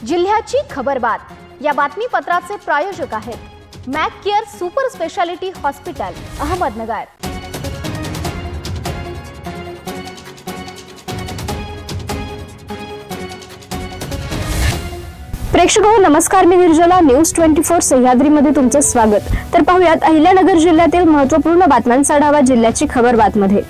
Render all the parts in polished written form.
जिल्ह्याची खबरबात या बातमीपत्राचे प्रायोजक आहेत Mac care super speciality hospital Ahmednagar. प्रेक्षको नमस्कार, मी निर्जला न्यूज 24 सह्याद्रीमध्ये तुमचे स्वागत। तर पाहूयात अहिल्यानगर जिल्ह्यातील महत्त्वपूर्ण बातम्यांचा आढावा जिल्ह्याची खबरबातमध्ये।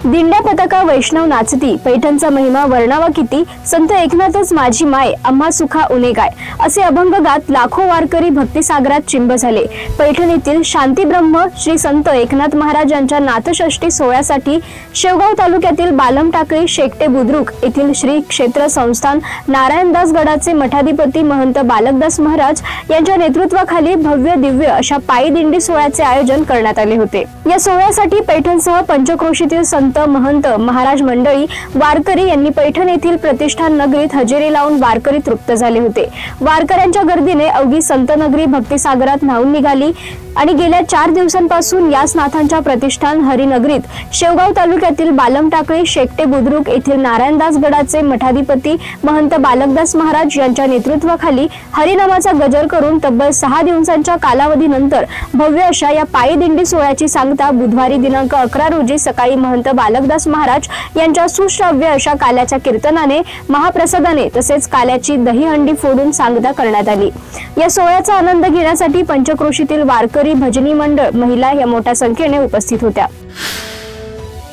दिंड्या पताका वैष्णव नाचती, पैठणचा महिमा वर्णावा किती, संत एकनाथच माझी माय, आम्हा सुखा उने काय, असे अभंग गात लाखो वारकरी भक्तिसागरात चिंब झाले। पैठण येथील शांती ब्रह्म श्री संत एकनाथ महाराज यांच्या नाथषष्ठी सोहळ्यासाठी शेवगाव तालुक्यातील बालम टाकळी शेकटे बुद्रुक येथील श्री क्षेत्र संस्थान नारायणदास गडाचे मठाधिपती महंत बालकदास महाराज यांच्या नेतृत्वाखाली भव्य दिव्य अशा पायी दिंडी सोहळ्याचे आयोजन करण्यात आले होते। या सोहळ्यासाठी पैठणसह पंचक्रोशीतील संत महंत महाराज मंडळी वारकरी यांनी पैठण येथील प्रतिष्ठान नगरीत हजेरी लावून वारकरी तृप्त झाले होते। वारकऱ्यांच्या गर्दीने अवघी संत नगरी भक्तिसागरात न्हाऊन निघाली आणि गेल्या 4 दिवसांपासून याच नाथांच्या प्रतिष्ठान हरिनगरीत शेवगाव तालुक्यातील बालम टाकळी शेकटे बुद्रुक येथील नारायणदास गडाचे मठाधिपती महंत बालकदास महाराज यांच्या नेतृत्वाखाली हरिनामाचा गजर करून तब्बल 6 दिवसांच्या कालावधीनंतर भव्य अशा या पायी दिंडी सोहळ्याची सांगता बुधवारी दिनांक 11 रोजी सकाळी महंत बालकदास महाराज यांच्या सुश्राव्य अशा काल्याच्या कीर्तनाने, महाप्रसादाने तसेच काल्याची दहीहंडी फोडून सांगता करण्यात आली। या सोहळ्याचा आनंद घेण्यासाठी पंचक्रोशीतील वारकरी, भजनी मंडळ, महिला या मोठ्या संख्येने उपस्थित होत्या।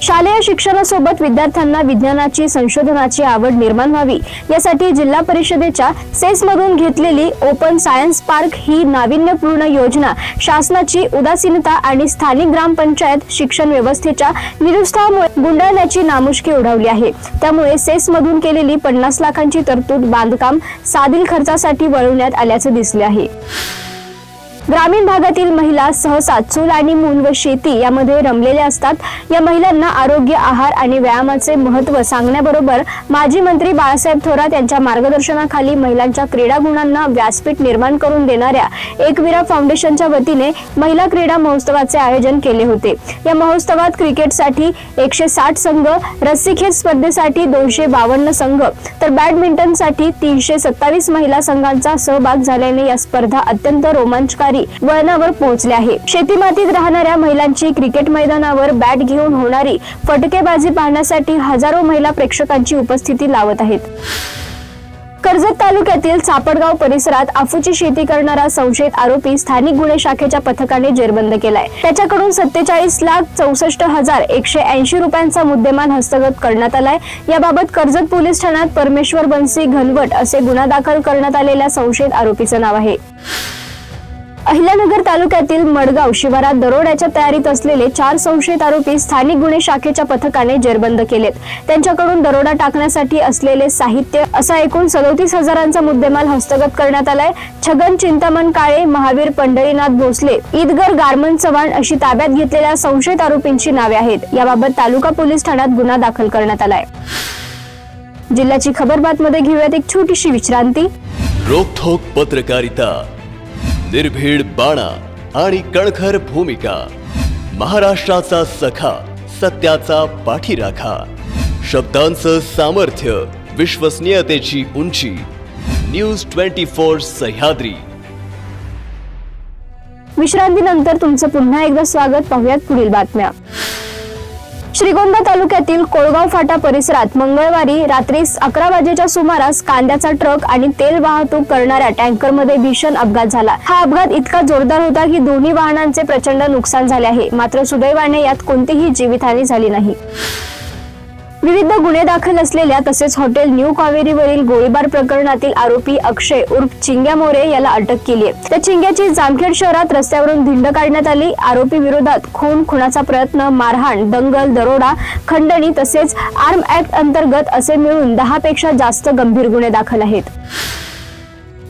शालेय शिक्षणासोबत विद्यार्थ्यांना विज्ञानाची, संशोधनाची आवड निर्माण व्हावी यासाठी जिल्हा परिषदेच्या सेसमधून घेतलेली ओपन सायन्स पार्क ही नाविन्यपूर्ण योजना शासनाची उदासीनता आणि स्थानिक ग्रामपंचायत शिक्षण व्यवस्थेच्या निरुत्साहामुळे गुंडाळण्याची नामुष्की उडवली आहे। त्यामुळे सेसमधून केलेली 50 लाखांची तरतूद बांधकाम साधील खर्चासाठी वळवण्यात आल्याचे दिसले आहे। ग्रामीण भागातील महिला सहसा चूल आणि मूल व शेती यामध्ये रमलेल्या असतात। या महिलांना आरोग्य, आहार आणि व्यायामाचे महत्त्व सांगण्याबरोबर माजी मंत्री बाळासाहेब थोरात यांच्या मार्गदर्शनाखाली महिलांच्या क्रीडा गुणांना व्यासपीठ निर्माण करून देणाऱ्या एकवीरा फाउंडेशनच्या वतीने महिला क्रीडा महोत्सवाचे आयोजन केले होते। या महोत्सवात क्रिकेटसाठी 160 संघ, रस्सीखेच स्पर्धेसाठी 252 संघ तर बॅडमिंटनसाठी 327 महिला संघांचा सहभाग झाल्याने या स्पर्धा अत्यंत रोमांचकारी वळणावर पोहोचले आहे। शेतीमातीत राहणाऱ्या महिलांची क्रिकेट मैदानावर बॅट घेऊन होणारी फटकेबाजी पाहण्यासाठी हजारो महिला प्रेक्षकांची उपस्थिती लावत आहेत। कर्जत तालुक्यातील चापडगाव परिसरात अफूची शेती करणारा संशयित आरोपी स्थानिक गुन्हे शाखेच्या पथकाने जेरबंद केलाय। त्याच्याकडून 47,64,180 रुपयांचा मुद्देमाल हस्तगत करण्यात आलाय। याबाबत कर्जत पोलीस ठाण्यात परमेश्वर बनसी घनवट असे गुन्हा दाखल करण्यात आलेल्या संशयित आरोपीचे नाव आहे। अहिल्यानगर तालुक्यातील मडगाव शिवारात दरोड्याच्या तयारीत असलेले 4 संशयित आरोपी स्थानिक गुन्हे शाखेच्या पथकाने जेरबंद केलेत। त्यांच्याकडून दरोडा टाकण्यासाठी असलेले साहित्य असा एकूण 37,000चा मुद्देमाल हस्तगत करण्यात आलाय। छगन चिंतामण काळे, महावीर पंढरीनाथ भोसले, ईदगर गारमन चव्हाण अशी ताब्यात घेतलेल्या संशयित आरोपींची नावे आहेत। याबाबत तालुका पोलीस ठाण्यात गुन्हा दाखल करण्यात आलाय। जिल्ह्याची खबरबातमध्ये घेऊयात एक छोटीशी विश्रांती। रोखोक पत्रकारिता, निर्भीड बाणा आणि कणखर भूमिका, महाराष्ट्राचा सखा, सत्याचा पाठीराखा, शब्दांचं सामर्थ्य, विश्वसनीयतेची उंची, न्यूज 24 सह्याद्री। विश्रांतीनंतर तुमचं पुन्हा एकदा स्वागत। पाहूयात पुढील बातम्या। श्रीगोंदा तालुक्यातील कोळगाव फाटा परिसरात मंगळवारी रात्री 11 वाजेच्या सुमारास कांद्याचा ट्रक आणि तेल वाहतूक करणाऱ्या टँकरमध्ये भीषण अपघात झाला। हा अपघात इतका जोरदार होता की दोन्ही वाहनांचे प्रचंड नुकसान झाले आहे, मात्र सुदैवाने यात कोणतीही जीवितहानी झाली नाही। विविध गुन्हे दाखल असलेल्या तसेच हॉटेल न्यू कावेरीवरील गोळीबार प्रकरणातील आरोपी अक्षय उर्फ चिंग्या मोरे याला अटक केली आहे। त्या चिंग्याची जामखेड शहरात रस्त्यावरून धिंड काढण्यात आली। आरोपी विरोधात खून, खुनाचा प्रयत्न, मारहाण, दंगल, दरोडा, खंडणी तसेच आर्म ऍक्ट अंतर्गत असे मिळून 10 पेक्षा जास्त गंभीर गुन्हे दाखल आहेत।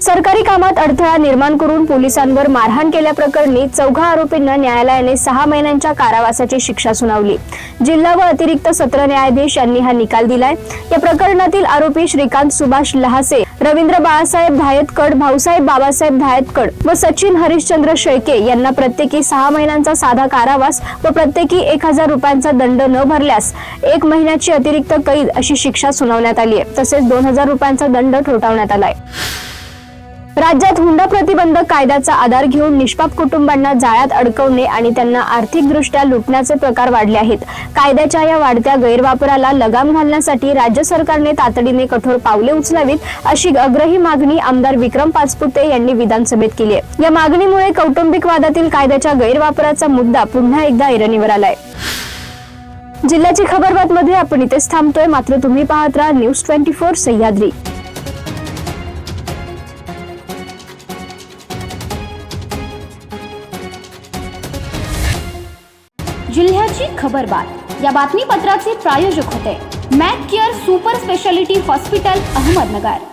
सरकारी कामात अडथळा निर्माण करून पोलिसांवर मारहाण केल्याप्रकरणी 4 आरोपींना न्यायालयाने 6 महिन्यांच्या कारावासाची शिक्षा सुनावली। जिल्हा व अतिरिक्त सत्र न्यायाधीश यांनी हा निकाल दिलाय। या प्रकरणातील आरोपी श्रीकांत सुभाष लहासे, रवींद्र बाळासाहेब धायतकड, भाऊसाहेब बाबासाहेब धायतकड व सचिन हरिश्चंद्र शेळके यांना प्रत्येकी 6 महिन्यांचा साधा कारावास व प्रत्येकी 1000 रुपयांचा दंड न भरल्यास 1 महिन्याची अतिरिक्त कैद अशी शिक्षा सुनावण्यात आली आहे। तसेच 2000 रुपयांचा दंड ठोठावण्यात आलाय। राज्यात हुंडा प्रतिबंधक कायद्याचा आधार घेऊन निष्पाप कुटुंबांना जाळ्यात अडकवणे आणि त्यांना आर्थिकदृष्ट्या लुटण्याचे प्रकार वाढले आहेत। कायद्याच्या या वाढत्या गैरवापराला लगाम घालण्यासाठी राज्य सरकारने तातडीने कठोर पावले उचलावीत अशी आग्रही मागणी आमदार विक्रम पाचपुते यांनी विधानसभेत केली आहे। या मागणीमुळे कौटुंबिक वादातील कायद्याच्या गैरवापराचा मुद्दा पुन्हा एकदा ऐरणीवर आलाय। जिल्ह्याची खबर बातमध्ये आपण इथेच थांबतोय, मात्र तुम्ही पाहत राहा न्यूज 24 सह्याद्री। जिल्ह्याची खबरबात या बातमीपत्राचे प्रायोजक होते Mac care super speciality hospital Ahmednagar.